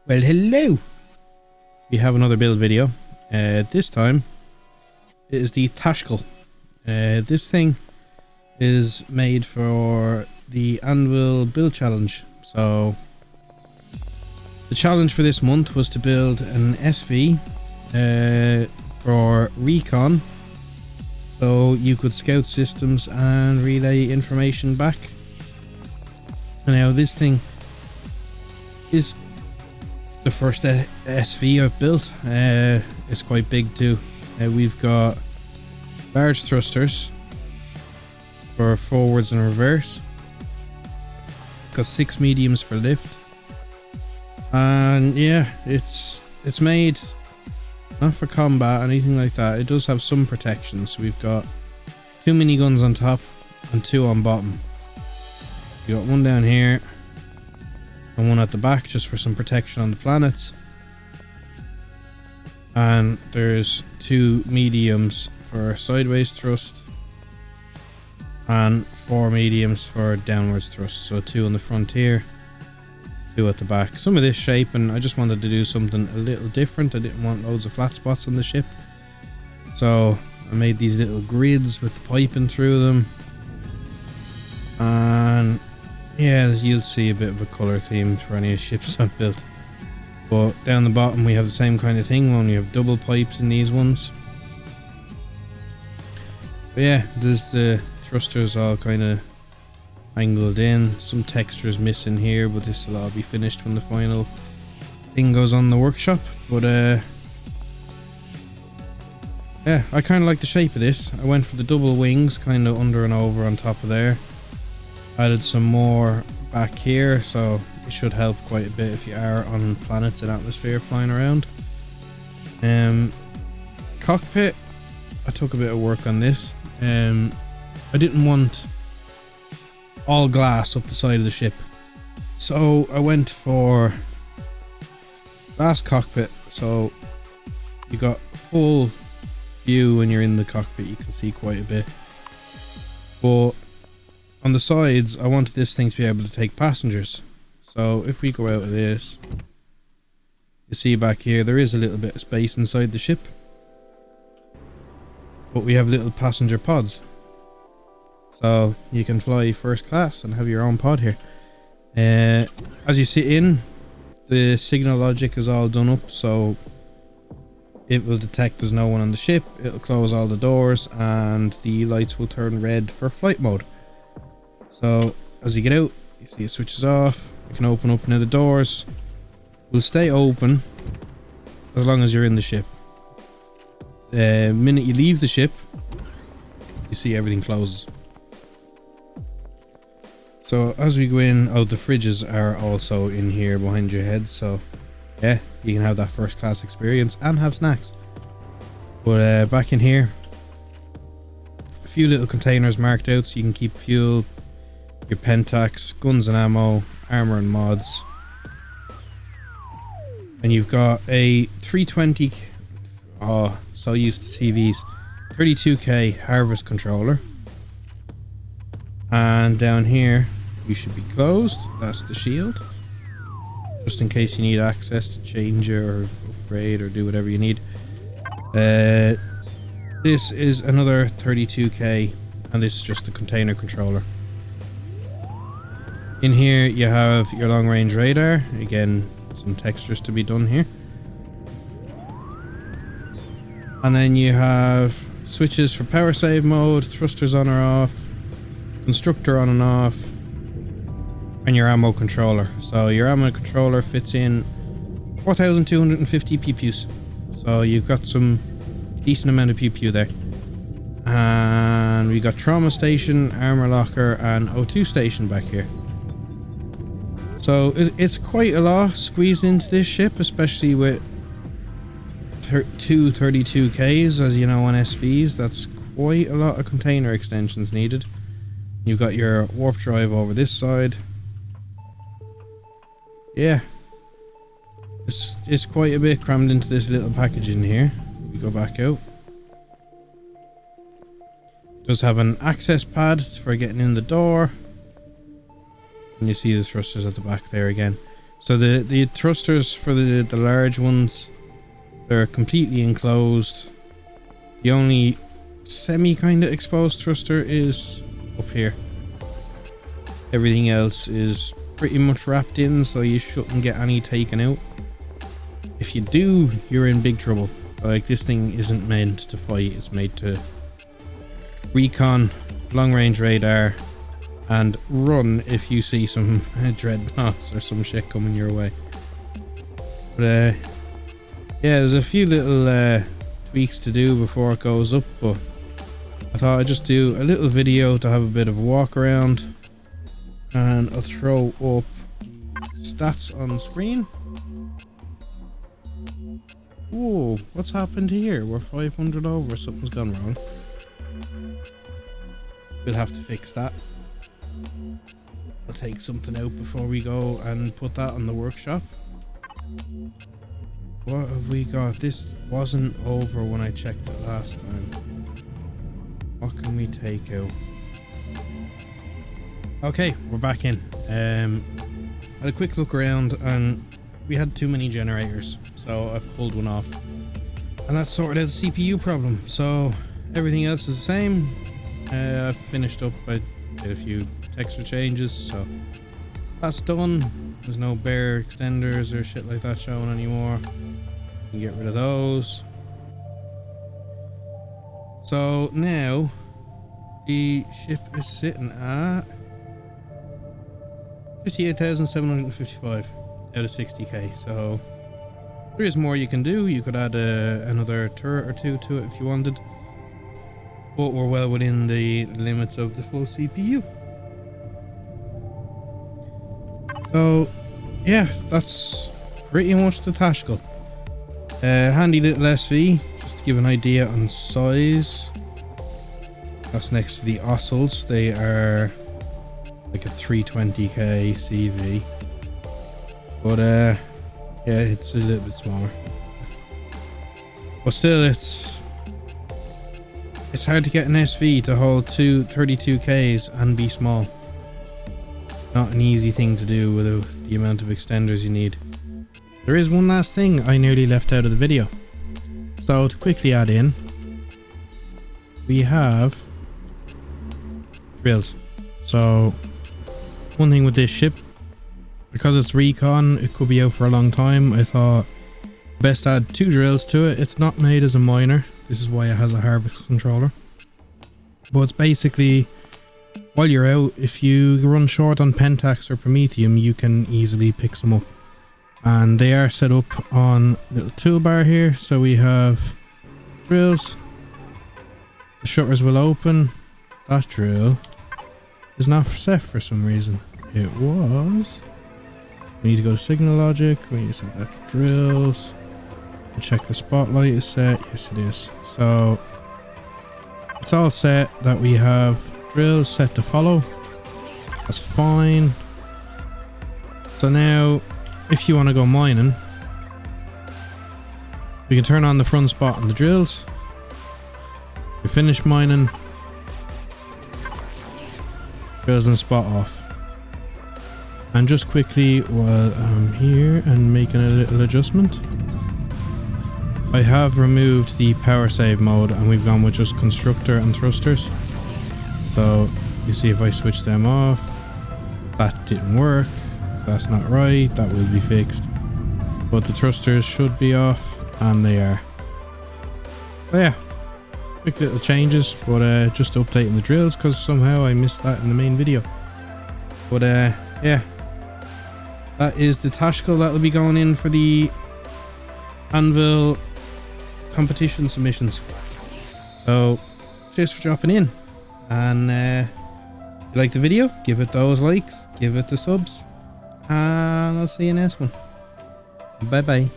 Well, hello! We have another build video. This time it is the Taisceal. This thing is made for the Anvil build challenge. So the challenge for this month was to build an SV for Recon, so you could scout systems and relay information back. And now this thing is the first SV I've built. It's quite big too. We've got large thrusters for forwards and reverse. It's got 6 mediums for lift, and yeah, it's made not for combat or anything like that. It does have some protection. So we've got 2 miniguns on top and 2 on bottom. You got one down here and one at the back just for some protection on the planets, and there's 2 mediums for sideways thrust and 4 mediums for downwards thrust. So 2 on the front here, 2 at the back. Some of this shape, and I just wanted to do something a little different. I didn't want loads of flat spots on the ship, so I made these little grids with the piping through them. And yeah, you'll see a bit of a colour theme for any ships I've built. But down the bottom we have the same kind of thing, when we have double pipes in these ones. But yeah, there's the thrusters all kind of angled in. Some textures missing here, but this will all be finished when the final thing goes on the workshop. But yeah, I kind of like the shape of this. I went for the double wings, kind of under and over on top of there. Added some more back here, so it should help quite a bit if you are on planets and atmosphere flying around. Cockpit, I took a bit of work on this. I didn't want all glass up the side of the ship, so I went for glass cockpit, so you got full view when you're in the cockpit. You can see quite a bit, but on the sides I wanted this thing to be able to take passengers. So if we go out of this, you see back here there is a little bit of space inside the ship, but we have little passenger pods, so you can fly first class and have your own pod here. As you sit in, the signal logic is all done up, so it will detect there's no one on the ship, it'll close all the doors, and the lights will turn red for flight mode. So as you get out, you see it switches off. You can open up now. The doors will stay open as long as you're in the ship. The minute you leave the ship, you see everything closes. So as we go in, the fridges are also in here behind your head, so yeah, you can have that first class experience and have snacks. But back in here, a few little containers marked out so you can keep fuel, your pentax, guns and ammo, armor and mods. And you've got a 320, so used to CVs, 32k harvest controller. And down here you should be closed, that's the shield, just in case you need access to change or upgrade or do whatever you need. This is another 32k, and this is just the container controller. In here you have your long range radar, again some textures to be done here. And then you have switches for power save mode, thrusters on or off, constructor on and off, and your ammo controller. So your ammo controller fits in 4250 PPUs, so you've got some decent amount of PPU there. And we got trauma station, armor locker, and O2 station back here. So it's quite a lot squeezed into this ship, especially with 2 32Ks, as you know, on SVs. That's quite a lot of container extensions needed. You've got your warp drive over this side. Yeah, it's quite a bit crammed into this little package in here. We go back out. It does have an access pad for getting in the door. And you see the thrusters at the back there again. So the thrusters for the large ones, they're completely enclosed. The only semi kind of exposed thruster is up here. Everything else is pretty much wrapped in, so you shouldn't get any taken out. If you do, you're in big trouble. Like, this thing isn't meant to fight, it's made to recon, long range radar, and run if you see some dreadnoughts or some shit coming your way. But yeah, there's a few little tweaks to do before it goes up, but I thought I'd just do a little video to have a bit of a walk around, and I'll throw up stats on the screen. Whoa, what's happened here? We're 500 over, something's gone wrong. We'll have to fix that. I'll take something out before we go and put that on the workshop. What have we got? This wasn't over when I checked it last time. What can we take out? Okay, we're back in. Had a quick look around and we had too many generators, so I've pulled one off. And that sorted out the CPU problem, so everything else is the same. I've finished up, I did a few texture changes, so that's done. There's no bare extenders or shit like that showing anymore. You can get rid of those. So now the ship is sitting at 58,755 out of 60k. So there is more you can do. You could add another turret or two to it if you wanted, but we're well within the limits of the full CPU. So yeah, that's pretty much the Taisceal. Handy little SV, just to give an idea on size. That's next to the Ossels. They are like a 320k CV, but yeah, it's a little bit smaller, but still it's hard to get an SV to hold 32ks and be small. Not an easy thing to do with the amount of extenders you need. There is one last thing I nearly left out of the video. So to quickly add in, we have drills. So one thing with this ship, because it's recon, it could be out for a long time. I thought best add 2 drills to it. It's not made as a miner. This is why it has a harvest controller. But it's basically, while you're out, if you run short on Pentax or Promethium, you can easily pick some up. And they are set up on a little toolbar here. So we have drills. The shutters will open. That drill is not set for some reason. It was. We need to go to signal logic. We need to set that to drills. And check the spotlight is set. Yes, it is. So it's all set that we have drills set to follow. That's fine. So now if you want to go mining, we can turn on the front spot on the drills. We finish mining, drills and spot off. And just quickly while I'm here and making a little adjustment, I have removed the power save mode and we've gone with just constructor and thrusters. So you see if I switch them off, that didn't work. That's not right. That will be fixed. But the thrusters should be off, and they are. So yeah, quick little changes, but just updating the drills because somehow I missed that in the main video. But yeah, that is the Taisceal that will be going in for the Anvil competition submissions. So cheers for dropping in, and if you like the video, give it those likes, give it the subs, and I'll see you next one. Bye bye.